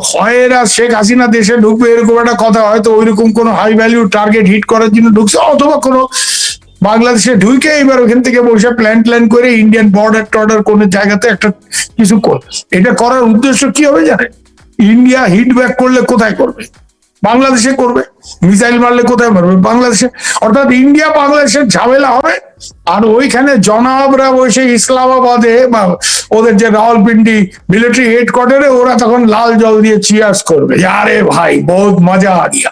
হয় এরা শেখ হাসিনা দেশে ঢুকবে এরকম একটা কথা, হয়তো ওইরকম কোনো হাই ভ্যালু টার্গেট হিট করার জন্য ঢুকছে, অথবা কোনো বাংলাদেশে ঢুকে এবার ওখান থেকে বসে প্ল্যান করে ইন্ডিয়ান বর্ডার টর্ডার কোনো জায়গাতে একটা কিছু এটা করার উদ্দেশ্য কি হবে জানেন? ইন্ডিয়া হিট ব্যাক করলে কোথায় করবে? বাংলাদেশে করবে। মিসাইল মারলে কোথায় মারবে? বাংলাদেশে। অর্থাৎ ইন্ডিয়া বাংলাদেশের ঝামেলা হবে, আর ওইখানে জনাবরা বসে ইসলামাবাদে বা ওদের যে রাওয়ালপিন্ডি মিলিটারি হেডকোয়ার্টারে ওরা তখন লাল জল দিয়ে চিয়ার্স করবে, আরে ভাই বহুত মজা আ গিয়া,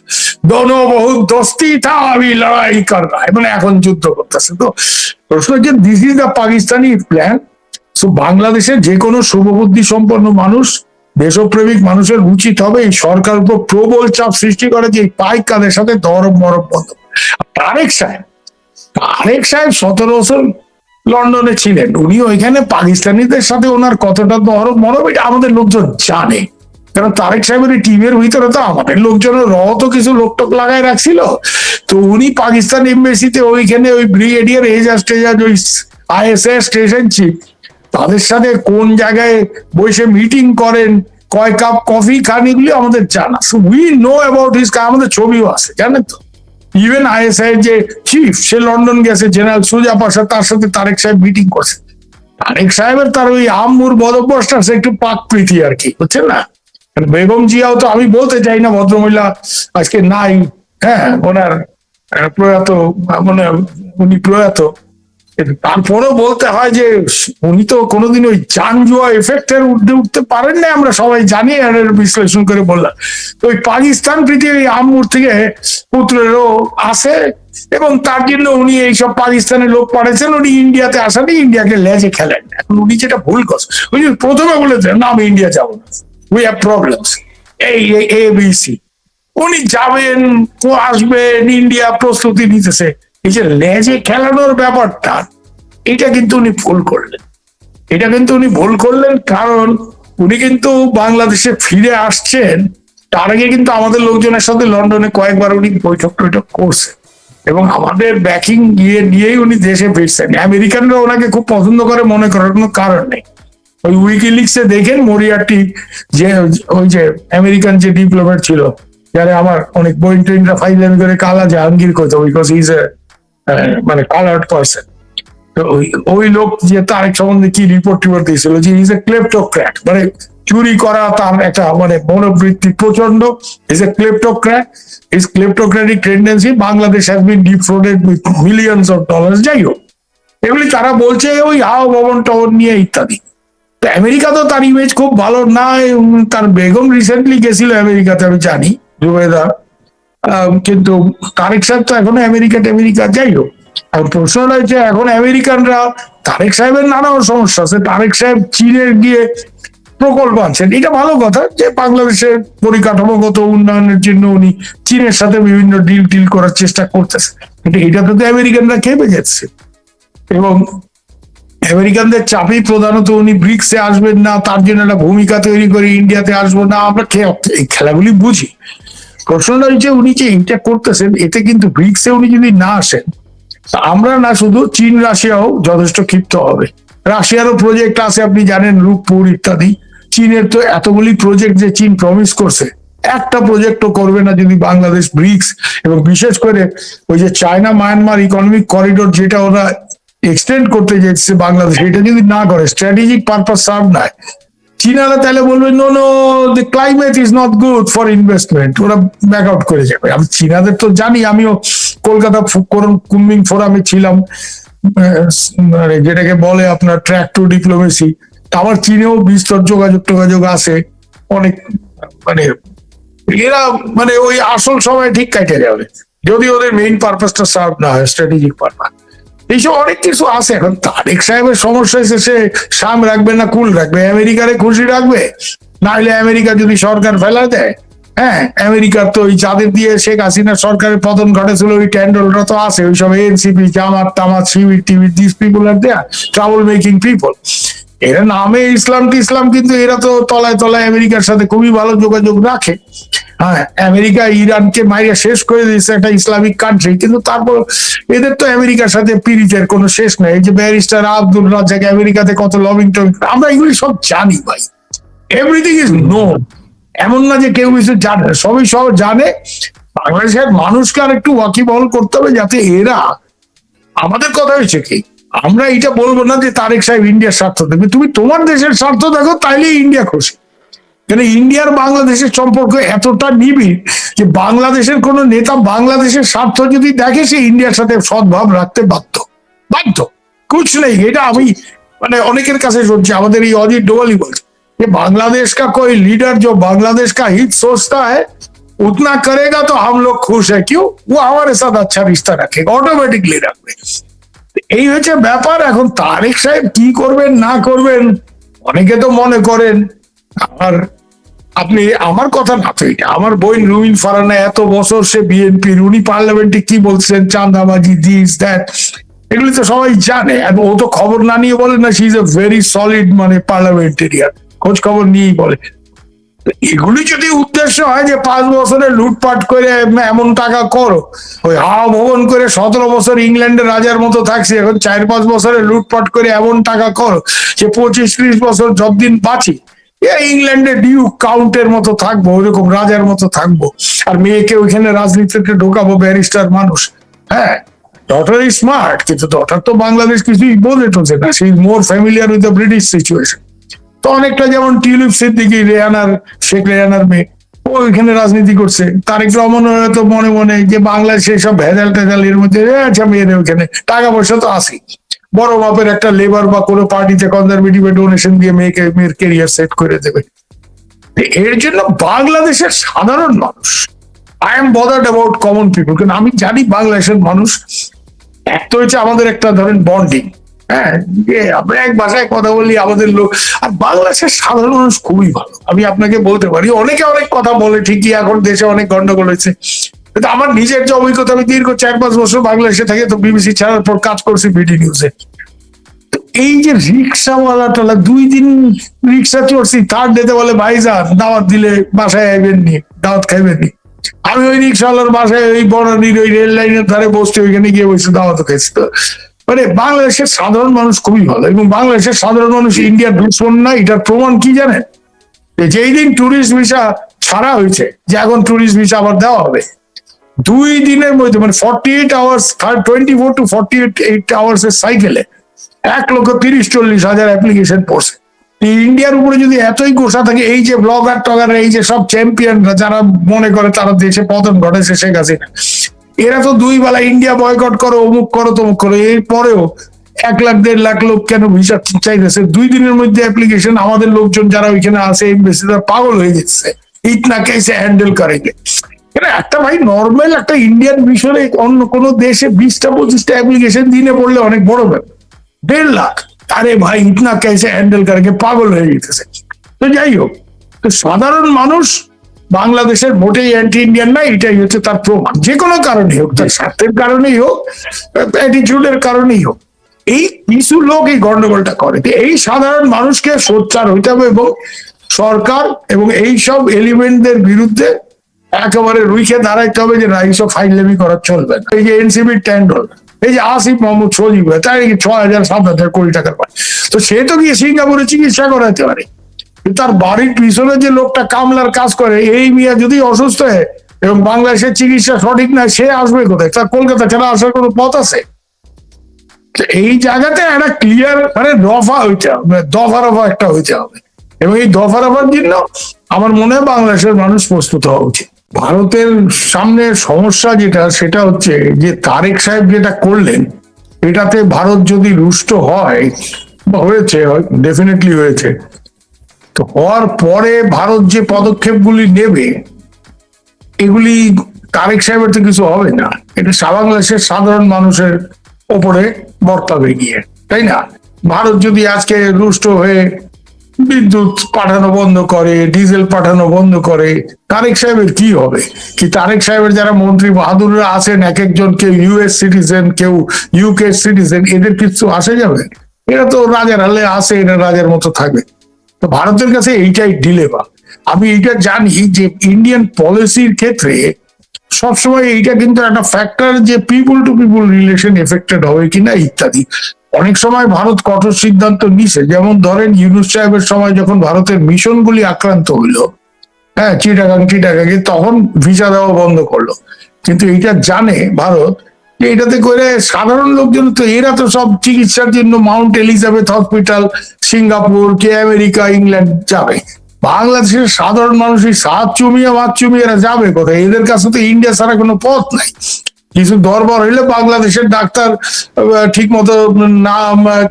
দোনো বহুত দোস্তি থা, আবি লড়াই কর রা হ্যায়, মানে এখন যুদ্ধ করতেছে। তো প্রশ্ন হচ্ছে this is the Pakistani plan. So বাংলাদেশের যে কোনো শুভবুদ্ধি সম্পন্ন মানুষ, দেশপ্রেমিক মানুষের উচিত হবে এই সরকার উপর প্রবল চাপ সৃষ্টি করে যে পাইক কাদের সাথে দরব মরব বন্ধ। তারেক সাহেব 17 বছর লন্ডনে ছিলেন, উনি ওইখানে পাকিস্তানিদের সাথে ওনার কতটা দরব মরব এটা আমাদের লোকজন জানে, কারণ তারেক সাহেবের টিমের ভিতরে তো আমাদের লোকজনের তো কিছু লোকটক লাগাই রাখছিল। তো উনি পাকিস্তান এমবেসিতে ওইখানে ওই ব্রিগেডিয়ার এজাজ টেজাজ ওই ISS স্টেশন চিফ তাদের সাথে কোন জায়গায় বসে মিটিং করেন, কয় কাপ কফি খান, এগুলি আমাদের জানা। উই নো অ্যাবাউট হিজ, আমাদের ছবিও আছে জানেন তো। ইভেন ISI যে চিফ সে লন্ডন গেছে, জেনারেল সুজা পাশা, তার সাথে তারেক সাহেব মিটিং করছে। তারেক সাহেবের তার ওই আম্মুর বদভ্যসটা একটু পাক প্রীতি আর কি, বুঝছেন না? বেগম জিয়াও তো, আমি বলতে চাই না ভদ্রমহিলা আজকে নাই, হ্যাঁ ওনার প্রয়াত, মানে উনি প্রয়াত, তারপরেও বলতে হয় যে উনি তো কোনোদিন ওই জানজুয়া এফেক্টের ঊর্ধ্বে উঠতে পারেন না, আমরা সবাই জানি, আর বিশ্লেষণ করে বললাম। তো ওই পাকিস্তান পৃথিবী আম্মুর থেকে পুত্রেরও আছে, এবং তার জন্য উনি এইসব পাকিস্তানের লোক পাঠাচ্ছেন, উনি ইন্ডিয়াতে আসেনি, ইন্ডিয়াকে লেজে খেলেন। এখন উনি যেটা ভুল করছেন, উনি প্রথমে বলেছেন না আমি ইন্ডিয়া যাবো না, উই হ্যাভ প্রবলেমস, এই ABC, উনি যাবেন, আসবেন, ইন্ডিয়া প্রস্তুতি নিতেছে, এই যে লেজে খেলানোর ব্যাপারটা, এটা কিন্তু উনি ভুল করলেন। কারণ উনি কিন্তু বাংলাদেশে ফিরে আসছেন, তার আগে কিন্তু আমাদের লোকজনের সাথে লন্ডনে কয়েকবার উনি বৈঠক করছেন, এবং আমাদের ব্যাকিং নিয়েই উনি দেশে ফিরছেন। আমেরিকানরা ওনাকে খুব পছন্দ করে, মনে করার কোনো কারণ নেই। ওই উইকিলিক্সে দেখেন মরিয়ার্টি, যে ওই যে আমেরিকান যে ডিপ্লোমেট ছিল, যারা আমার অনেক বইন টইনরা ফাইল করে কালা জাহাঙ্গীর করতো, বিকজ ইজ এ মানে কালার্ড পার্সন। তো ওই লোক যে তারেক সম্বন্ধে কি রিপোর্ট দিয়েছিল, যে ইজ এ ক্লেপ্টোক্র্যাট, মানে চুরি করা তার একটা মানে মনোবৃত্তি প্রচন্ড, is a kleptocrat, is kleptocratic tendency, Bangladesh has been defrauded with millions of dollars. যাই হোক, এগুলি তারা বলছে ওই হাও ভবন টবন নিয়ে ইত্যাদি। তো আমেরিকা তো তার ইমেজ খুব ভালো না, তার বেগম রিসেন্টলি গেছিল আমেরিকাতে, আমি জানি, জুবেদা, কিন্তু তারেক সাহেব তো এখনো আমেরিকা। যাই হোক, আর প্রশ্নটা হচ্ছে এখন আমেরিকানরা, তারেক সাহেবের নানা সমস্যা আছে, তারেক সাহেব চীনে গিয়ে প্রকল্প আনছেন, এটা ভালো কথা যে বাংলাদেশের পরিকাঠামোগত উন্নয়নের জন্য উনি চীনের সাথে বিভিন্ন ডিল করার চেষ্টা করতেছে, কিন্তু এটাতে তো আমেরিকানরা খেপে যাচ্ছে, এবং আমেরিকানদের চাপেই প্রধানত উনি ব্রিক্সে আসবেন না, তার জন্য একটা ভূমিকা তৈরি করে ইন্ডিয়াতে আসবো না। আমরা এই খেলাগুলি বুঝি। প্রশ্নটা হচ্ছে উনি যে এইটা করতেছেন, এতে কিন্তু ব্রিক্সে উনি যদি না আসেন, আমরা না শুধু চীন, রাশিয়াও যথেষ্ট ক্ষিপ্ত হবে। রাশিয়ারও প্রজেক্ট আছে আপনি জানেন, রূপপুর ইত্যাদি। চীনের তো এতগুলি প্রজেক্ট যে চীন প্রমিস করছে, একটা প্রজেক্টও করবে না যদি বাংলাদেশ ব্রিক্স, এবং বিশেষ করে ওই যে চায়না মায়ানমার ইকোনমিক করিডোর যেটা ওরা এক্সটেন্ড করতে যাচ্ছে বাংলাদেশ, এটা যদি না করে, স্ট্র্যাটেজিক পারপাস সার্ভ নয়, চীনারা তাহলে বলবে no no the climate is not good for investment, ওরা ব্যাক আউট করে যাবে। আমি চীনাদের তো জানি, আমিও কলকাতা কুনমিং ফোরামে ছিলাম, যেটাকে বলে আপনার ট্র্যাক টু ডিপ্লোমেসি। আমার চীনেও বিস্তর যোগাযোগ আছে অনেক, মানে এরা মানে ওই আসল সময় ঠিক কাটে যাবে যদি ওদের মেইন পারপাসটা সার্ভ না হয়, স্ট্র্যাটেজিক পারপাস। এইসব অনেক কিছু আছে। এখন তারেক সাহেবের সমস্যা হয়েছে, সে সাম রাখবে না কুল রাখবে, আমেরিকারে খুশি রাখবে, না হলে আমেরিকা যদি সরকার ফেলা দেয়, হ্যাঁ আমেরিকার তো ওই যাদের দিয়ে শেখ হাসিনার সরকারের পতন ঘটেছিল, ওই ট্যান্ডলরা তো আছে, ওই সব এনসিপি, জামাত তামাত, শিবির টিবির, this people are there trouble making people. এরা নামে ইসলাম, কিন্তু এরা তো তলায় আমেরিকার সাথে খুবই ভালো যোগাযোগ রাখে। হ্যাঁ, আমেরিকা ইরানকে মাইরা শেষ করে দিয়েছে, একটা ইসলামিক কান্ট্রি, কিন্তু তারপর এদের তো আমেরিকার সাথে পিরিতের কোনো শেষ নেই। এই যে ব্যারিস্টার আব্দুল রাজ্জাক আমেরিকাতে কত লবিং টবিং, আমরা এগুলি সব জানি ভাই, এভরিথিং ইজ নোন। এমন না যে কেউ কিছু জানে না, সবই সব জানে। বাংলাদেশের মানুষকে আর একটু ওয়াকিবহাল করতে হবে যাতে এরা, আমাদের কথা হয়েছে কি, আমরা এটা বলবো না যে তারেক সাহেব ইন্ডিয়ার স্বার্থ দেখবে, তুমি তোমার দেশের স্বার্থ দেখো, তাইলেই ইন্ডিয়া খুশি। কেন ইন্ডিয়ার বাংলাদেশের সম্পর্ক এতটা নিবিড় যে বাংলাদেশের কোন নেতা বাংলাদেশের স্বার্থ যদি দেখে, সে ইন্ডিয়ার সাথে সদ্ভাব রাখতে বাধ্য, বাধ্য। কুছ নেই, এটা আমি মানে অনেকের কাছে শুনছি, আমাদের এই অজিত ডোভালি বলছে যে बांग्लादेश का कोई लीडर जो बांग्लादेश का हित सोचता है उतना करेगा तो हम लोग खुश है, क्यों, वो हमारे साथ अच्छा रिश्ता रखेगा, ऑटोमेटिकली রাখবে। এই হচ্ছে ব্যাপার। এখন তারেক সাহেব কি করবেন না করবেন, অনেকে তো মনে করেন, আর আপনি আমার কথা না তো, এটা আমার বোন রুমিন ফারহানা এত বছর সে বিএনপির, উনি পার্লামেন্টে কি বলছেন, চাঁদাবাজি দিস দ্যাট, এগুলি তো সবাই জানে। এবং ও তো খবর না নিয়ে বলে না, she is a very solid মানে পার্লামেন্টেরিয়ান, খোঁজ খবর নিয়েই বলে। এগুলি যদি উদ্দেশ্য হয় যে 5 বছরে লুটপাট করে এমন টাকা করো, ওই হাওয়া ভবন করে 17 বছর ইংল্যান্ডের রাজার মতো থাকছে, এখন 4-5 বছরে লুটপাট করে এমন টাকা করো যে 25-30 বছর যতদিন বাঁচি ইংল্যান্ডে ডিউ কাউন্টের মতো থাকবো, ওইরকম রাজার মতো থাকবো, আর মেয়েকে ওইখানে রাজনীতিতে ঢোকাবো, ব্যারিস্টার মানুষ। হ্যাঁ, ডটার ইজ স্মার্ট, কিন্তু ডটার তো বাংলাদেশ কিছুই বোঝে টোঝে না, she is more familiar with the British situation. তো অনেকটা যেমন টিউলিপ সিদ্দিকী, রেহানার, শেখ রেহানার মেয়ে, ও ওইখানে রাজনীতি করছে। তারেক রহমান হয়তো মনে মনে যে বাংলাদেশে সব ভেজাল টেজাল এর মধ্যে, আচ্ছা মেয়েদের ওইখানে টাকা পয়সা তো আসে, বড় মাপের একটা লেবার বা কোনো পার্টিতে কনজারভেটিভ ডোনেশন দিয়ে মেয়ের কেরিয়ার সেট করে দেবে। এর জন্য বাংলাদেশের সাধারণ মানুষ, I am bothered about common people, কারণ আমি জানি বাংলাদেশের মানুষ এক তো হচ্ছে আমাদের একটা ধরেন বন্ডিং, হ্যাঁ, যে আমরা এক ভাষায় কথা বলি আমাদের লোক, আর বাংলাদেশের সাধারণ মানুষ খুবই ভালো। আমি আপনাকে বলতে পারি, অনেকে অনেক কথা বলে ঠিকই, এখন দেশে অনেক গন্ডগোল হয়েছে, কিন্তু আমার নিজের যে অভিজ্ঞতা, আমি দীর্ঘ 4-5 বছর বাংলাদেশে থেকে তো বিবিসি ছাড়ার পর কাজ করছি বিডি নিউজে। এই যে রিক্সাওয়ালা টালা 2 দিন রিক্সা চড়ছি, থার্ড ডেতে বলে ভাইজান দাওয়াত দিলে বাসায় আইবেননি, দাওয়াত খাইবেননি। আমি ওই রিক্সাওয়ালার বাসায় ওই বনানীর ওই রেল লাইনের ধারে বসতে, ওইখানে গিয়ে বসে দাওয়াত খাইছি। তো মানে বাংলাদেশের সাধারণ মানুষ খুবই ভালো, এবং বাংলাদেশের সাধারণ মানুষ ইন্ডিয়ার দুশ্মন না। এটার প্রমাণ কি জানেন? যেই দিন টুরিস্ট ভিসা ছাড়া হয়েছে, যে এখন টুরিস্ট ভিসা আবার দেওয়া হবে, 2 দিনের মধ্যে মানে 48 আওয়ার্স, 24 to 48 আওয়ার্স এর সাইকেলে 1,30,40,000 অ্যাপ্লিকেশন পড়ছে। ইন্ডিয়ার উপরে যদি এতই গোসা থাকে, এই যে ব্লগার টগার, এই যে সব চ্যাম্পিয়নরা যারা মনে করে তারা দেশে পতন ঘটেছে শেখ হাসিনা, এরা তো 2 বেলা ইন্ডিয়া বয়কট করো, অমুক করো, তমুক করো, এরপরেও 1 লাখ 1.5 লাখ লোক কেন ভিসা চাইতেছে? 2 দিনের মধ্যে অ্যাপ্লিকেশন। আমাদের লোকজন যারা ওইখানে আছে এমবেসি, তারা পাগল হয়ে যাচ্ছে, ইতনা কেসে হ্যান্ডেল করেঙ্গে। একটা ভাই নর্মাল একটা ইন্ডিয়ান মিশনে অন্য কোন দেশে 20টা-25টা অ্যাপ্লিকেশন দিনে পড়লে অনেক বড় ব্যাপার, 1.5 লাখ, আরে ভাই ইতনা কেসে হ্যান্ডেল করেঙ্গে, পাগল হয়ে যেতেছে। তো যাই হোক, তো সাধারণ মানুষ বাংলাদেশের মোটেই অ্যান্টি ইন্ডিয়ান না, এটাই হচ্ছে তার প্রমাণ। যে কোনো কারণে হোক, তার স্বার্থের কারণেই হোক, অ্যাটিটিউডের কারণেই হোক, এই কিছু লোক এই গন্ডগোলটা করে। এই সাধারণ মানুষকে সোচ্চার হইতে হবে, এবং সরকার এবং এই সব এলিমেন্টদের বিরুদ্ধে একেবারে রুইখে দাঁড়াইতে হবে, যে না এইসব ফাইজলামি করা চলবে না। এই যে এনসিবির ট্যান্ডল, এই যে আসিফ মোহাম্মদ সজীব, তার 6,000-7,000 কোটি টাকার পায়, তো সে তো গিয়ে সিঙ্গাপুরে চিকিৎসা করাতে পারে। তার বাড়ির পিছনে যে লোকটা কামলার কাজ করে, এই মিয়া যদি অসুস্থ হয় এবং বাংলাদেশের চিকিৎসা সঠিক না, সে আসবে কোথায়? তার কলকাতা ছাড়া আসার কোনো পথ আছে? এই জায়গাতে একটা ক্লিয়ার মানে দফা হইতে হবে, দফা রফা একটা হইতে হবে, এবং এই দফা রফার জন্য আমার মনে হয় বাংলাদেশের মানুষ প্রস্তুত হওয়া উচিত। ভারতের সামনে সমস্যা যেটা, সেটা হচ্ছে যে তারেক সাহেব যেটা করলেন, এটাতে ভারত যদি রুষ্ট হয়, হয়েছে, ডেফিনেটলি হয়েছে, তো হওয়ার পরে ভারত যে পদক্ষেপগুলি নেবে, এগুলি তারেক সাহেবের তো কিছু হবে না, এটা বাংলাদেশের সাধারণ মানুষের ওপরে বর্তাবে গিয়ে, তাই না? ভারত যদি আজকে রুষ্ট হয়ে বিদ্যুৎ পাঠানো বন্ধ করে, ডিজেল পাঠানো বন্ধ করে, তারেক সাহেবের কি হবে? কি তারেক সাহেবের যারা মন্ত্রী বাহাদুররা আছেন, এক একজন, কেউ ইউএস সিটিজেন, কেউ ইউকে সিটিজেন, এদের কিছু আসে যাবে? এরা তো রাজার হালে আছে, এরা রাজার মতো থাকবে। তো ভারতের কাছে এইটাই ডিলেমা। আমি এইটা জানি যে ইন্ডিয়ান পলিসির ক্ষেত্রে সবসময় এইটা কিন্তু একটা ফ্যাক্টর, যে people to people relation affected হবে কিনা ইত্যাদি। অনেক সময় ভারত কঠোর সিদ্ধান্ত নিছে, যেমন ধরেন ইউনূস সাহেবের সময় যখন ভারতের মিশনগুলি আক্রান্ত হইলো, হ্যাঁ, চিটাগাং তখন ভিসা দেওয়া বন্ধ করলো। কিন্তু এটা জানে ভারত যে এটাতে করে সাধারণ লোকজন তো এরা তো সব চিকিৎসার জন্য মাউন্ট এলিজাবেথ হসপিটাল, সিঙ্গাপুর কে আমেরিকা, ইংল্যান্ড যাবে। বাংলাদেশের সাধারণ মানুষই সাত চুমিয়ে মাছ চুমিয়ে এরা যাবে কোথায়? এদের কাছে তো ইন্ডিয়া ছাড়া কোনো পথ নাই। কিছু দরবার হইলে বাংলাদেশের ডাক্তার ঠিক মতো না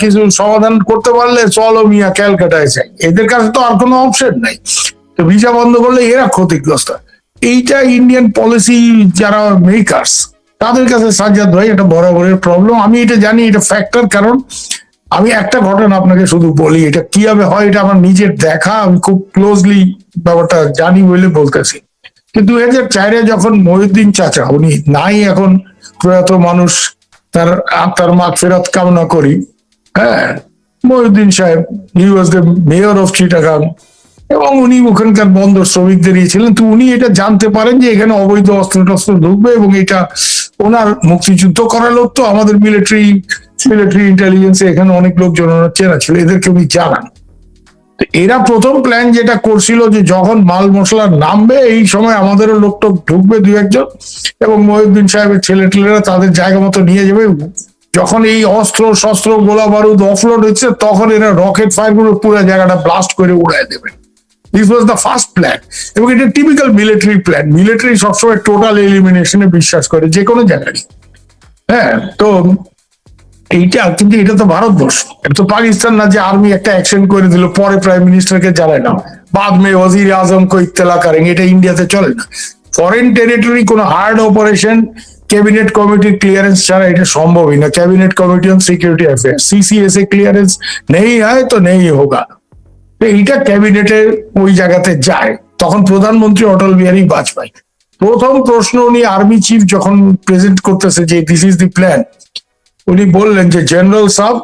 কিছু সমাধান করতে পারলে চলো মিয়া ক্যালকাটায় যাই, এদের কাছে তো আর কোনো অপশন নাই। তো ভিসা বন্ধ করলে এরা ক্ষতিগ্রস্ত। এইটা ইন্ডিয়ান পলিসি যারা মেকার্স তাদের কাছে সাজ্জাদ ভাই এটা বরাবরের প্রবলেম। আমি এটা জানি, এটা ফ্যাক্টর। কারণ আমি একটা ঘটনা আপনাকে শুধু বলি, এটা কিভাবে হয় এটা আমার নিজের দেখা, আমি খুব ক্লোজলি ব্যাপারটা জানি বলে বলতেছি। কিন্তু 2004-এ যখন মহিউদ্দিন চাচা, উনি নাই এখন, প্রয়াত মানুষ, তার আত্মার মাগফিরাত কামনা করি, হ্যাঁ, Mohiuddin Saheb, he was the mayor of Chittagong, এবং উনি ওখানকার বন্দর শ্রমিকদের ছিলেন। তো উনি এটা জানতে পারেন যে এখানে অবৈধ অস্ত্র টস্ত্র ঢুকবে, এবং এটা ওনার মুক্তিযুদ্ধ করার লোক, তো আমাদের মিলিটারি ইন্টেলিজেন্সে এখানে অনেক লোকজন ওনার চেনা ছিল, এদেরকে উনি জানান। এরা প্রথম প্ল্যান যেটা করছিল যে যখন মাল মশলা নামবে এই সময় আমাদেরও লোকটোক ঢুকবে দুই একজন, এবং মহিউদ্দিন সাহেবের ছেলেটেলেরা তাদের জায়গা মতো নিয়ে যাবে। যখন এই অস্ত্র শস্ত্র গোলা বারুদ অফলোড হচ্ছে তখন এরা রকেট ফায়ার করে পুরো জায়গাটা ব্লাস্ট করে উড়ায় দেবে। This was the first plan, এবং এটা টিপিক্যাল মিলিটারি প্ল্যান। মিলিটারি সবসময় টোটাল এলিমিনেশনে বিশ্বাস করে যে কোনো জায়গায়। হ্যাঁ, তো এইটা কিন্তু এটা তো ভারতবর্ষ, এটা তো পাকিস্তান না যে আর্মি একটা অ্যাকশন করে দিল পরে প্রাইম মিনিস্টারকে জানায় না, বাদ মে ওয়াজির আজম কো ইত্তেলা করেন, এটা ইন্ডিয়াতে চলে না। ফরেন টেরিটরি কোনো হার্ড অপারেশন ক্যাবিনেট কমিটির ক্লিয়ারেন্স ছাড়া এটা সম্ভবই না। Cabinet committee on security affairs, সিসিএসএ ক্লিয়ারেন্স নেই হয় তো নেই হোগা। এইটা ক্যাবিনেটের ওই জায়গাতে যায়। তখন প্রধানমন্ত্রী অটল বিহারী বাজপেয়ী, প্রথম প্রশ্ন উনি আর্মি চিফ যখন প্রেজেন্ট করতেছে যে দিস ইজ দি প্ল্যান, उन्हीं बोल रहे हैं जनरल साहब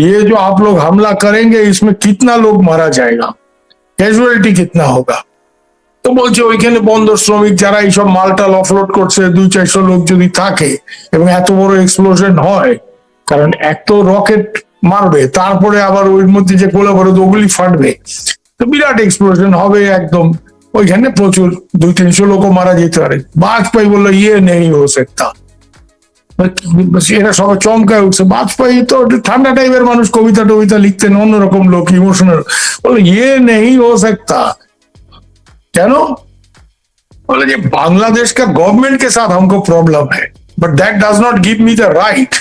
ये जो आप लोग हमला करेंगे इसमें कितना लोग मारा जाएगा, कैजुअलिटी कितना होगा। তো বলছে ওইখানে বন্দর শ্রমিক যারা এইসব মালটাল অফলোড করছে 200-400 লোক যদি থাকে এবং এত বড় এক্সপ্লোশন হয়, কারণ এক তো রকেট মারবে, তারপরে আবার ওই মধ্যে যে গোলা বারুদ ওগুলি ফাটবে, তো বিরাট এক্সপ্লোশন হবে একদম, ওইখানে প্রচুর 200-300 লোকও মারা যেতে পারে। বাজপেয়ী বললো ইয়ে নেই হো सकता। এরা সবাই চমকায় উঠছে। বাজপেয়ী তো ঠান্ডা টাইপের মানুষ, কবিতা টবিতা লিখতেন, অন্যরকম লোক, ইমোশনাল। বলে ইয়ে নেই হো सकता। কেন? बोले जी बांग्लादेश का गवर्नमेंट के साथ हमको प्रॉब्लम है, but that does not give me the right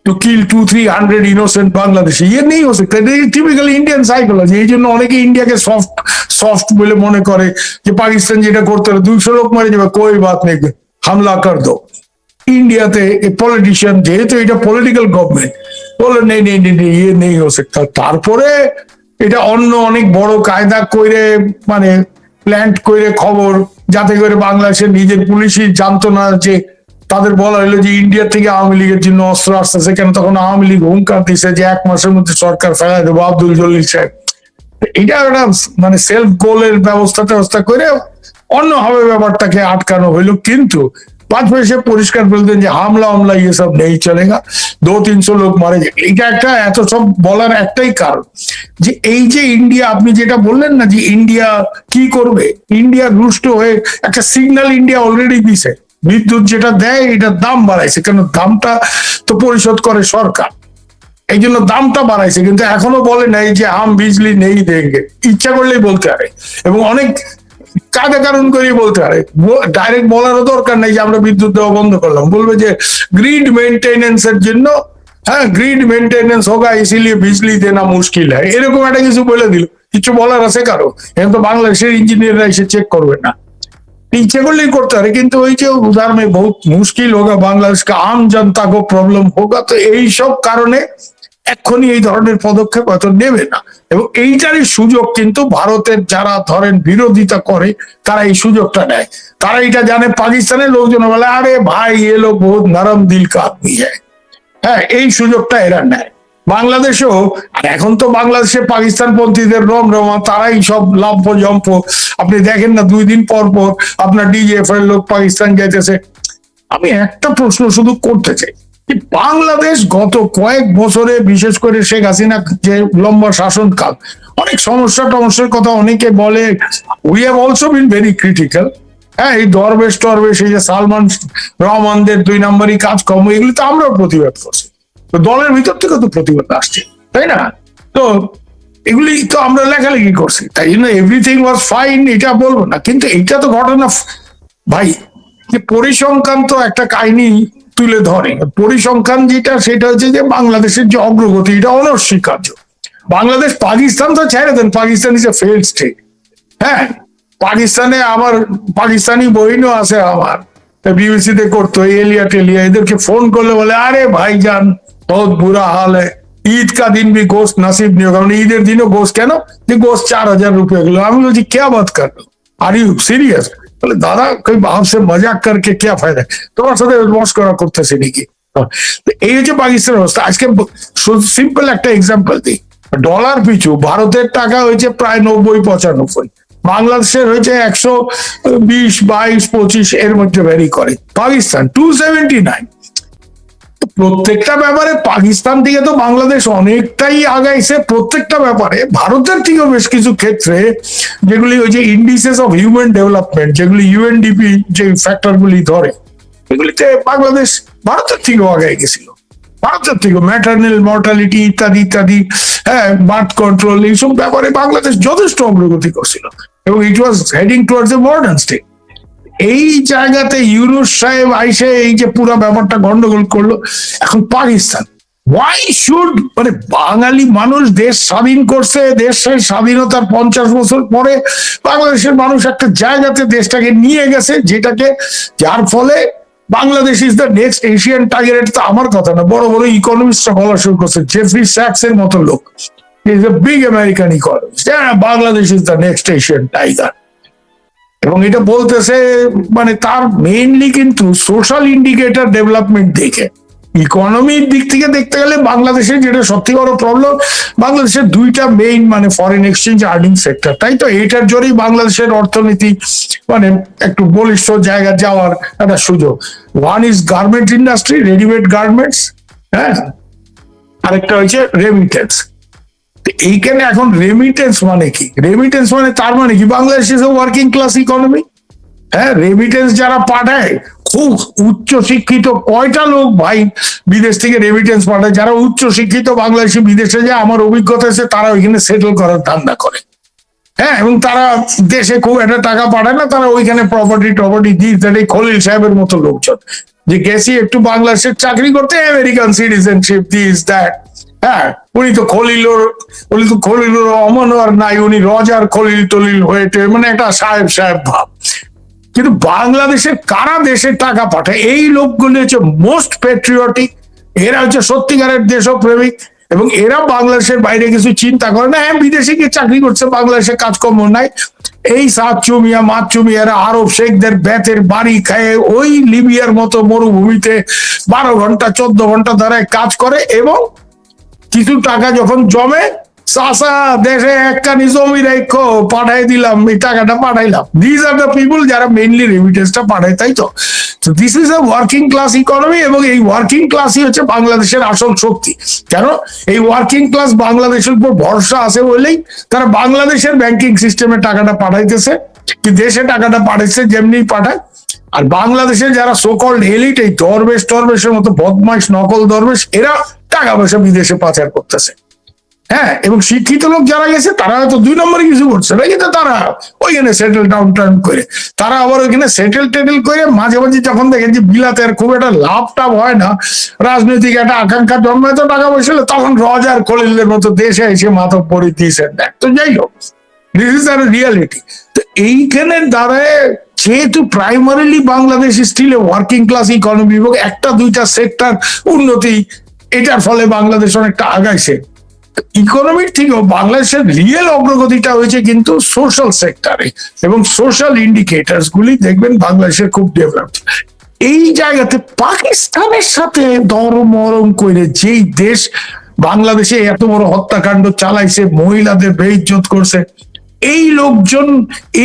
to kill 200-300 innocent Bangladeshi. ये नहीं हो सकता। Typical Indian psychology. এই জন্য অনেকে ইন্ডিয়াকে সফট বলে মনে করে যে পাকিস্তান যেটা করতে হবে 200 লোক মারে যাবে, কোই বাত নেই, হামলা কর দো। ইন্ডিয়াতে পলিটিশিয়ান, যেহেতু এটা পলিটিক্যাল গভর্নমেন্ট, বলে নেই নেই নেই ইয়ে নেই হো सकता। তারপরে এটা অন্য অনেক বড় কায়দা করে, মানে প্ল্যান্ট করে খবর, যাতে করে বাংলাদেশের নিজের পুলিশই জানতো না, যে তাদের বলা হলো যে ইন্ডিয়া থেকে আওয়ামী লীগের জন্য অস্ত্র আসতেছে। কেন? তখন আওয়ামী লীগ হুঙ্কার দিছে যে 1 মাসের মধ্যে সরকার ফেলাই দেবো, আব্দুল জলিল সাহেব। এটা একটা মানে সেলফ গোলের ব্যবস্থা করে অন্যভাবে ব্যাপারটাকে আটকানো হইলো। কিন্তু বাজপেয়ী সে পরিষ্কার বলতেন যে হামলা ইয়ে সব নেই চলেগা, 200-300 লোক মারে যায়। এটা একটা এত সব বলার একটাই কারণ, যে এই যে ইন্ডিয়া, আপনি যেটা বললেন না যে ইন্ডিয়া কি করবে, ইন্ডিয়া রুষ্ট হয়ে একটা সিগন্যাল ইন্ডিয়া অলরেডি দিছে। বিদ্যুৎ যেটা দেয় এটার দাম বাড়াইছে, কেন? দামটা তো পরিশোধ করে সরকার, এই জন্য দামটা বাড়াইছে। কিন্তু এখনো বলে নাই যে হাম বিজলি নেই দেঙ্গে, ইচ্ছা করলেই বলতে পারে, এবং অনেক কাজে কারণ করেই বলতে পারে। ডাইরেক্ট বলারও দরকার নাই যে আমরা বিদ্যুৎ দেওয়া বন্ধ করলাম, বলবে যে গ্রিড মেনটেনেন্স এর জন্য, হ্যাঁ গ্রিড মেনটেনেন্স হোগা ইসিলিয়ে বিজলি দেনা মুশকিল হয়, এরকম একটা কিছু বলে দিল। কিছু বলার আছে কারো? এখন তো বাংলাদেশের ইঞ্জিনিয়াররা এসে চেক করবে না, ইচ্ছে করলেই করতে পারে। কিন্তু ওই যে উদাহরণ में बहुत मुश्किल होगा, बांग्लादेश का आम जनता को प्रॉब्लम होगा। তো এইসব কারণে এক্ষুনি এই ধরনের পদক্ষেপ হয়তো নেবে না, এবং এইটারই সুযোগ কিন্তু ভারতের যারা ধরেন বিরোধিতা করে তারা এই সুযোগটা নেয়। তারা এটা জানে পাকিস্তানের লোকজন বলে আরে ভাই এ লোক বহুত নরম দিল কা আদমি হ্যায়, হ্যাঁ এই সুযোগটা এরা নেয়। বাংলাদেশেও, আর এখন তো বাংলাদেশে পাকিস্তান পন্থীদের রমরমা, তারাই সব লম্প জম্প। আপনি দেখেন না 2 দিন পর পর আপনার ডিজিএফ এর লোক পাকিস্তান যাইতেছে। আমি একটা প্রশ্ন শুধু করতে চাই, বাংলাদেশ গত কয়েক বছরে, বিশেষ করে শেখ হাসিনা যে লম্বা শাসনকাল, অনেক সমস্যার কথা অনেকে বলে, we have also been very critical. হ্যাঁ, এই দরবেশ টরবেশ, এই যে সালমান রহমানদের 2 নম্বরই কাজকর্ম, এগুলি তো আমরাও প্রতিবাদ করছি, তো দলের ভিতর থেকে তো প্রতিবাদ আসছে, তাই না? তো এগুলি তো আমরা লেখালেখি করছি, তাই জন্য এভরিথিং ওয়াজ ফাইন এটা বলবো না, কিন্তু এইটা তো ঘটনা ভাই, যে পরিসংখ্যান তো একটা কাহিনী তুলে ধরে। পরিসংখ্যান যেটা, সেটা হচ্ছে যে বাংলাদেশের যে অগ্রগতি, এটা অনস্বীকার্য। বাংলাদেশ, পাকিস্তান তো ছেড়ে দেন, Pakistan is a failed state. হ্যাঁ, পাকিস্তানে আমার পাকিস্তানি বহিনও আছে, আমার বিবিসি তে করতো, এলিয়া টেলিয়া, এদেরকে ফোন করলে বলে আরে ভাইজান বহুত বুরা হাল হ্যায়, ঈদ কা দিন ভি গোস্ত নসিব নেই, কারণ ঈদের দিনও গোস্ত কেন, যে গোস্ত 4,000 रुपए किलो। আমি বলছি क्या बात कर रहे हो, আর ইউ সিরিয়াস? বলে দাদা কই বাপ সে মজাক করকে क्या फायदा, তোমার সাথে মস্করা করতেছে নাকি? তো এই হচ্ছে পাকিস্তানের অবস্থা আজকে। সিম্পল একটা এক্সাম্পল দিই, ডলার পিছু ভারতের টাকা হয়েছে প্রায় 90-95, বাংলাদেশের হয়েছে 120, 22, 25 এর মধ্যে ভ্যারি করে। পাকিস্তান 279। প্রত্যেকটা ব্যাপারে পাকিস্তান থেকে তো বাংলাদেশ অনেকটাই আগাইছে, প্রত্যেকটা ব্যাপারে ভারতের থেকেও বেশ কিছু ক্ষেত্রে, যেগুলি ওই যে ইন্ডিসেস অফ হিউম্যান ডেভেলপমেন্ট, যেগুলি ইউএনডিপি যে ফ্যাক্টর গুলি ধরে, এগুলিতে বাংলাদেশ ভারতের থেকেও আগাই গেছিল, ভারতের থেকে ম্যাটারনাল মর্টালিটি ইত্যাদি ইত্যাদি, হ্যাঁ, বার্থ কন্ট্রোল, এইসব ব্যাপারে বাংলাদেশ যথেষ্ট অগ্রগতি করছিল, এবং it was heading towards a modern state. এই জায়গাতে ইউনুস সাহেব আইসে এই যে পুরো ব্যাপারটা গন্ডগোল করলো। এখন পাকিস্তান, ওয়াই শুড, মানে বাঙালি মানুষ দেশ স্বাধীন করছে, দেশের স্বাধীনতার 50 বছর পরে বাংলাদেশের মানুষ একটা জায়গাতে দেশটাকে নিয়ে গেছে, যেটাকে, যার ফলে Bangladesh is the next Asian tiger. এটা তো আমার কথা না, বড় বড় ইকোনমিস্টরা বলা শুরু করছে, জেফরি স্যাক্স এর মতো লোক, is a big American economist, Bangladesh is the next Asian tiger. এবং এটা বলতেছে, মানে তার মেইনলি কিন্তু সোশ্যাল ইন্ডিকেটর ডেভেলপমেন্ট দেখে, ইকোনমির দিক থেকে দেখতে গেলে বাংলাদেশের যেটা সবথেকে বড় প্রবলেম, বাংলাদেশের 2টা মেইন মানে ফরেন এক্সচেঞ্জ আর্নিং সেক্টর, তাই তো এটার জন্যই বাংলাদেশের অর্থনীতি মানে একটু বলিষ্ঠ জায়গা যাওয়ার একটা সুযোগ। One is garment industry, readymade garments, হ্যাঁ, আরেকটা হচ্ছে রেমিটেন্স। এইখানে এখন রেমিটেন্স মানে কি, রেমিটেন্স মানে তার মানে কি, Bangladesh is a working class economy. হ্যাঁ, রেমিটেন্স যারা পাঠায় খুব উচ্চ শিক্ষিত, কয়টা লোক ভাই বিদেশ থেকে রেমিটেন্স পাঠায়, যারা উচ্চ শিক্ষিত বাংলাদেশি বিদেশে যায়, আমার অভিজ্ঞতা আছে তারা ওইখানে সেটেল করার ধান্দা করে। হ্যাঁ, এবং তারা দেশে খুব একটা টাকা পাঠায় না, তারা ওইখানে প্রপার্টি দিস, খলিল সাহেবের মতো লোকজন, যে গেছি একটু বাংলাদেশের চাকরি করতে, আমেরিকান সিটিজেনশিপ দিস দ্যাট। হ্যাঁ, উনি তো খলিলুর রহমান আর নাই, উনি রজার খলিল টলিল হয়ে, মানে একটা সাহেব ভাব। কিন্তু বাংলাদেশের কারা দেশের টাকা পাঠায়, এই লোকগুলি হচ্ছে মোস্ট প্যাট্রিয়টিক, এরা হচ্ছে সত্যিকারের দেশপ্রেমিক, এবং এরা বাংলাদেশের বাইরে কিছু চিন্তা করে না। হ্যাঁ, বিদেশে গিয়ে চাকরি করছে, বাংলাদেশে কাজকর্ম নাই, এই সাতচুমিয়া মাতচুমিয়ারা আরব শেখদের বেতের বাড়ি খায় ওই লিবিয়ার মতো মরুভূমিতে 12 ঘন্টা 14 ঘন্টা ধরে কাজ করে, এবং কিছু টাকা যখন জমে, চাষা দেশে একখানি জমি রেখো পাঠাই দিলাম, এই টাকাটা পাঠাইলাম। দিস আর দ্য পিপুল যারা মেইনলি রেমিটেন্সটা পাঠায়, তাই তো। This is a working class economy, এবং এই ওয়ার্কিং ক্লাসই হচ্ছে বাংলাদেশের আসল শক্তি। কেন এই ওয়ার্কিং ক্লাস বাংলাদেশের উপর ভরসা আছে বলেই তারা বাংলাদেশের ব্যাংকিং সিস্টেমে টাকাটা পাঠাইতেছে, কি দেশে টাকাটা পাঠাইছে যেমনি পাঠায়। আর বাংলাদেশের যারা সোকল্ড এলিট, এই দরবেশের মতো বদমাইশ নকল দরবেশ, এরা টাকা পয়সা বিদেশে পাচার করতেছে। হ্যাঁ, এবং শিক্ষিত লোক যারা গেছে তারা হয়তো 2 নম্বরে কিছু করছে না, কিন্তু তারা ওইখানে সেটেল টাউন করে, তারা আবার ওইখানে সেটেল করে মাঝে মাঝে যখন দেখেন যে বিলাতে আর খুব একটা লাভ টাভ হয় না, রাজনৈতিক একটা আকাঙ্ক্ষা জন্মায়, তো টাকা পয়সা, তখন রজার খলিলের মতো দেশে এসে মাথা পড়ে দিয়েছে। তো যাই হোক, দিস ইজ আর রিয়ালিটি। তো এইখানে দাঁড়ায়, যেহেতু primarily Bangladesh still a working class economy, এবং 1-2টা সেক্টর উন্নতি, এটার ফলে বাংলাদেশ অনেকটা আগাইছে। ইকোনমির থেকেও বাংলাদেশের রিয়েল অগ্রগতিটা হয়েছে কিন্তু সোশ্যাল সেক্টরে, এবং সোশ্যাল ইন্ডিকেটরস গুলি দেখবেন বাংলাদেশের খুব ডেভেলপ। এই জায়গাতে পাকিস্তানের সাথে দরমরম করে যেই দেশ বাংলাদেশে এত বড় হত্যাকাণ্ড চালাইছে, মহিলাদের বেইজ্জত করছে, এই লোকজন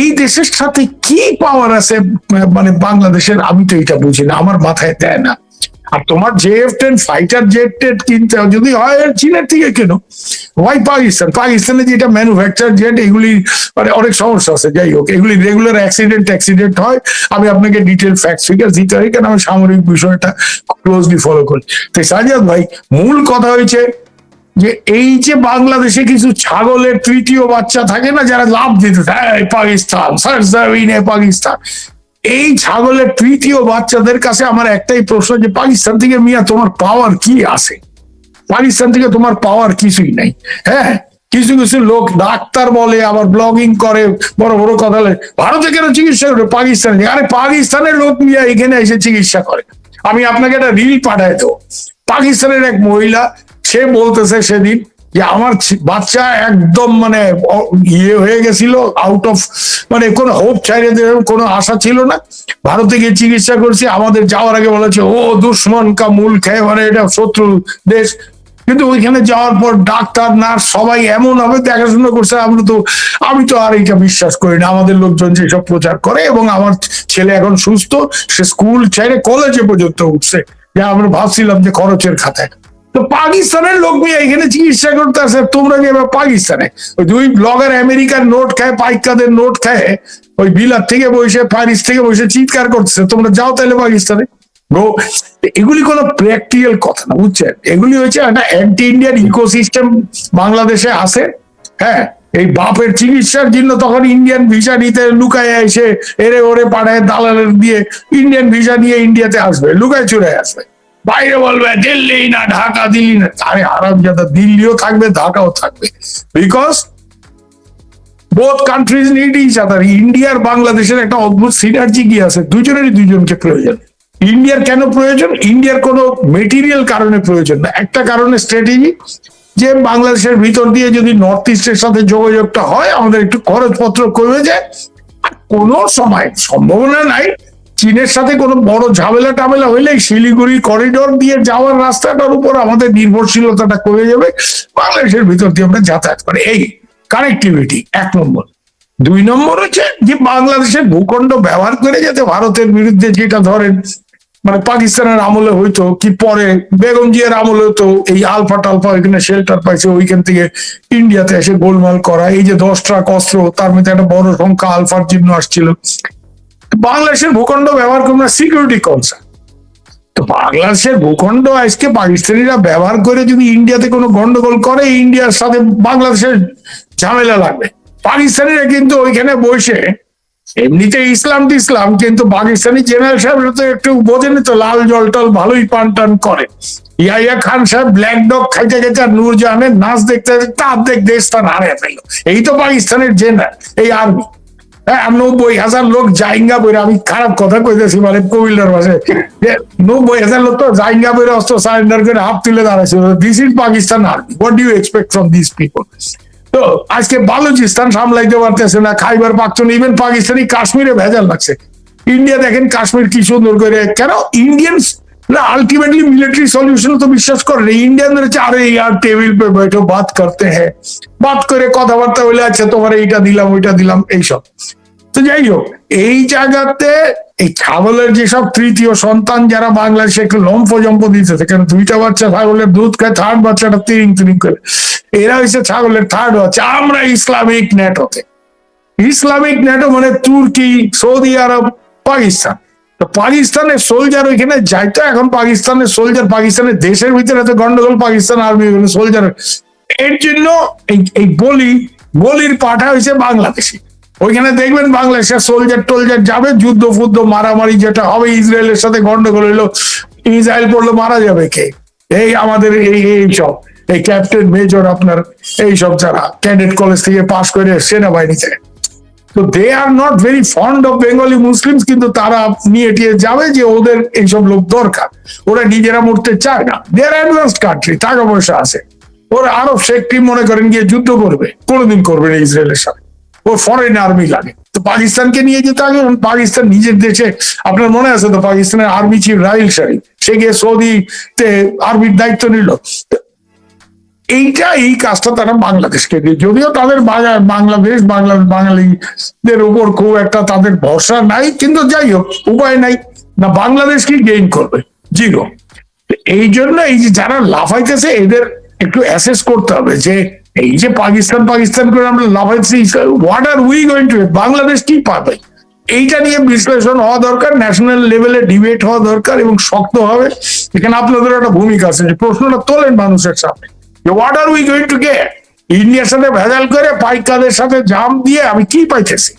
এই দেশের সাথে কি পাওয়ার আছে মানে বাংলাদেশের, আমি তো এটা বুঝি না, আমার মাথায় দেয় না। আর তোমার JF-10 ফাইটার জেট টেট কিনতে যদি হয় চীনের থেকে কেন, ওয়াই পাকিস্তানে যেটা ম্যানুফ্যাকচার জেট, এগুলি মানে অনেক সমস্যা আছে। যাই হোক, এগুলি রেগুলার অ্যাক্সিডেন্ট হয়। আমি আপনাকে ডিটেল ফ্যাক্ট ফিগার দিতে পারি, কারণ আমি সামরিক বিষয়টা ক্লোজলি ফলো করি। তো সাজিদ ভাই, মূল কথা হয়েছে যে এই যে বাংলাদেশে কিছু ছাগলের তৃতীয় বাচ্চা থাকে না, যারা লাভ দিতে থাকে পাকিস্তান পাকিস্তান, এই ছাগলের তৃতীয় বাচ্চাদের কাছে আমার একটাই প্রশ্ন, যে পাকিস্তান থেকে মিয়া তোমার পাওয়ার কি আছে? পাকিস্তান থেকে তোমার পাওয়ার কিছুই নাই। হ্যাঁ, কিছু কিছু লোক ডাক্তার বলে, আবার ব্লগিং করে, বড় বড় কথা বলে ভারতে কেন চিকিৎসা করে, পাকিস্তানে। আরে পাকিস্তানের লোক মিয়া এখানে এসে চিকিৎসা করে। আমি আপনাকে একটা রিল পাঠাই দেবো। পাকিস্তানের এক মহিলা, সে বলতেছে সেদিন যে আমার বাচ্চা একদম মানে ইয়ে হয়ে গেছিল, আউট অফ মানে কোনো হোপ চাইলে কোনো আশা ছিল না, ভারতে গিয়ে চিকিৎসা করছি। আমাদের যাওয়ার আগে বলেছে ও দুশ্মন কা মূল খেয়ে, মানে এটা শত্রু দেশ। কিন্তু ওইখানে যাওয়ার পর ডাক্তার নার্স সবাই এমন ভাবে দেখাশোনা করছে, আমি তো আর এটা বিশ্বাস করি না, আমাদের লোকজন যেসব প্রচার করে। এবং আমার ছেলে এখন সুস্থ, সে স্কুল ছেড়ে কলেজে পর্যন্ত উঠছে, যা আমরা ভাবছিলাম যে খরচের খাতায়। তো পাকিস্তানের লোক নিয়ে এখানে চিকিৎসা করতে আসে, তোমরা কি এবার পাকিস্তানে ওই দুই ব্লগার আমেরিকার নোট খায়, পাইকাদের নোট খায়, ওই বিলাত থেকে বসে, প্যারিস থেকে বসে চিৎকার করতেছে, তোমরা যাও তাহলে পাকিস্তানে। এগুলি কোনো প্র্যাকটিক্যাল কথা না, বুঝছেন? এগুলি হচ্ছে একটা অ্যান্টি ইন্ডিয়ান ইকোসিস্টেম বাংলাদেশে আছে। হ্যাঁ, এই বাপের চিকিৎসার জন্য তখন ইন্ডিয়ান ভিসা নিতে লুকায় এসে এরে ওরে পাঠায় দালালের দিয়ে, ইন্ডিয়ান ভিসা নিয়ে ইন্ডিয়াতে আসবে, লুকায় চুরে আসবে, বাইরে বলবে দিল্লি না ঢাকা, দিল্লি না। আরে হারামজাদা, দিল্লিও থাকবে ঢাকাও থাকবে, because both countries need each other. ইন্ডিয়ার বাংলাদেশের একটা অদ্ভুত সিনার্জি কি আছে, দুজনেরই দুজনকে প্রয়োজন। ইন্ডিয়ার কেন প্রয়োজন? ইন্ডিয়ার কোনো মেটেরিয়াল কারণে প্রয়োজন না, একটা কারণে স্ট্র্যাটেজি, যে বাংলাদেশের ভিতর দিয়ে যদি নর্থ ইস্টের সাথে যোগাযোগটা হয়, আমাদের একটু খরচপত্র কমে যায়। কোনো সময় সম্ভাবনা নাই চীনের সাথে কোনো বড় ঝামেলা টামেলা হইলে শিলিগুড়ি করিডোর দিয়ে যাওয়ার রাস্তাটার উপর আমাদের নির্ভরশীলতাটা কমে যাবে, বাংলাদেশের ভিতর দিয়ে আমরা যাতায়াত করি। এই কানেক্টিভিটি 1 নম্বর। 2 নম্বর হচ্ছে যে বাংলাদেশের ভূখণ্ড ব্যবহার করে যাতে ভারতের বিরুদ্ধে, যেটা ধরেন মানে পাকিস্তানের আমলে হইতো কি পরে বেগম জিয়ার আমলে হতো, এই আলফা টালফা ওইখানে শেল্টার পাইছে, ওইখান থেকে ইন্ডিয়াতে এসে গোলমাল করা, এই যে 10 ট্রাক অস্ত্র, তার মধ্যে একটা বড় সংখ্যা আলফার চিহ্ন আসছিল। বাংলাদেশের ভূখণ্ড ব্যবহার করবে না, সিকিউরিটি কনসার্ন। তো বাংলাদেশের ভূখণ্ড আজকে পাকিস্তানিরা ব্যবহার করে যদি ইন্ডিয়াতে কোনো গন্ডগোল করে, ইন্ডিয়ার সাথে বাংলাদেশের ঝামেলা লাগবে। পাকিস্তানিরা কিন্তু ওইখানে বসে এমনিতে ইসলাম, কিন্তু পাকিস্তানি জেনারেল সাহেব তো একটু বোঝেনি তো, লাল জল টল ভালোই পান টান করে। ইয়াহিয়া খান সাহেব ব্ল্যাক ডগ খাইতে খাইতে আর নূরজাহানের নাচ দেখতে দেখতে অর্ধেক দেশটা হারিয়ে ফেললো। এই তো পাকিস্তানের জেনারেল, এই আর্মি। হ্যাঁ, 90,000 লোক জাইঙ্গা বইরে, আমি খারাপ কথা কইতেছি মানে কবিল্লার ভাষায়, 90,000 লোক তো জাইঙ্গা বইরে অস্ত্র সারেন্ডার করে হাত তুলে দাঁড়াইছে। This is Pakistan army, what do you expect from this people? তো আজকে বালুচিস্তান সামলাইতে পারতেছে না, খাইবার পাখতুন, ইভেন পাকিস্তানি কাশ্মীরে ভেজাল লাগছে। ইন্ডিয়া দেখেন কাশ্মীর কি সুন্দর করে, কেন ইন্ডিয়ান্স আলটিমেটলি মিলিটারি সলিউশন তো বিশ্বাস করে ইন্ডিয়ানদের হচ্ছে, আরে ইয়ার টেবিল পে বৈঠো বাত করতে হ্যাঁ, বাত করে কথাবার্তা হইলে আচ্ছা তোমার এইটা দিলাম ওইটা দিলাম এইসব। তো যাই হোক, এই জায়গাতে এই ছাগলের যেসব তৃতীয় সন্তান যারা বাংলাদেশে একটু লম্ফ জম্প দিতেছে, কেন 2টা বাচ্চা ছাগলের দুধ খায়, থার্ড বাচ্চাটা তিরিং তিরিং করে, এরা হচ্ছে ছাগলের থার্ড বাচ্চা। আমরা ইসলামিক ন্যাটো মানে তুর্কি, সৌদি আরব, পাকিস্তান। তো পাকিস্তানের সোলজার ওইখানে যাইতো, এখন পাকিস্তানের সোলজার, পাকিস্তানের দেশের ভিতরে এত গন্ডগোল, পাকিস্তান আর্মি সোলজার, এর জন্য এই বলির পাঠা হয়েছে বাংলাদেশি। ওইখানে দেখবেন বাংলাদেশের সোলজার টোলজার যাবে, যুদ্ধ ফুদ্ধ মারামারি যেটা হবে, ইসরায়েলের সাথে গন্ডগোল হইলো, ইসরায়েল পড়লো, মারা যাবে কে? এই আমাদের এইসব এই ক্যাপ্টেন মেজর আপনার এইসব যারা ক্যাডেট কলেজ থেকে পাশ করে সেনাবাহিনীতে, তো they are not very fond of Bengali Muslims, কিন্তু তারা নিয়ে টিয়ে যাবে যে ওদের এইসব লোক দরকার, ওরা নিজেরা মরতে চায় না। দে আর অ্যাডভান্সড কান্ট্রি, টাকা পয়সা আছে, ওরা আরব শেখ টিম মনে করেন গিয়ে যুদ্ধ করবে, কোনোদিন করবে না ইসরায়েলের সাথে, ওর ফরেন আর্মি লাগে। তো পাকিস্তানকে নিয়ে যেতে হবে, পাকিস্তান নিজের দেশে, আপনার মনে আছে তো পাকিস্তানের আর্মি চিফ রাহিল শরীফ, সে গিয়ে সৌদিতে আর্মির দায়িত্ব নিল। এই কাজটা তারা বাংলাদেশকে দিয়ে, যদিও তাদের বাঙালিদের উপর খুব একটা তাদের ভরসা নাই, কিন্তু যাই হোক উপায় নাই না, বাংলাদেশ কি গেইন করবে? জিরো। এই জন্য এই যে যারা লাফাইতেছে এদের একটু অ্যাসেস করতে হবে যে এই যে পাকিস্তান পাকিস্তান করে আমরা লাফাইছি, what are we going to, Bangladesh কি পাবে, এইটা নিয়ে বিশ্লেষণ হওয়া দরকার, ন্যাশনাল লেভেলে ডিবেট হওয়া দরকার এবং শক্ত হবে। এখানে আপনাদের একটা ভূমিকা আছে, যে প্রশ্নটা তোলেন মানুষের সামনে, যে what are we going to get, ইন্ডিয়ার সাথে ভেজাল করে পাইকাদের সাথে জাম দিয়ে আমি কি পাইতেছি।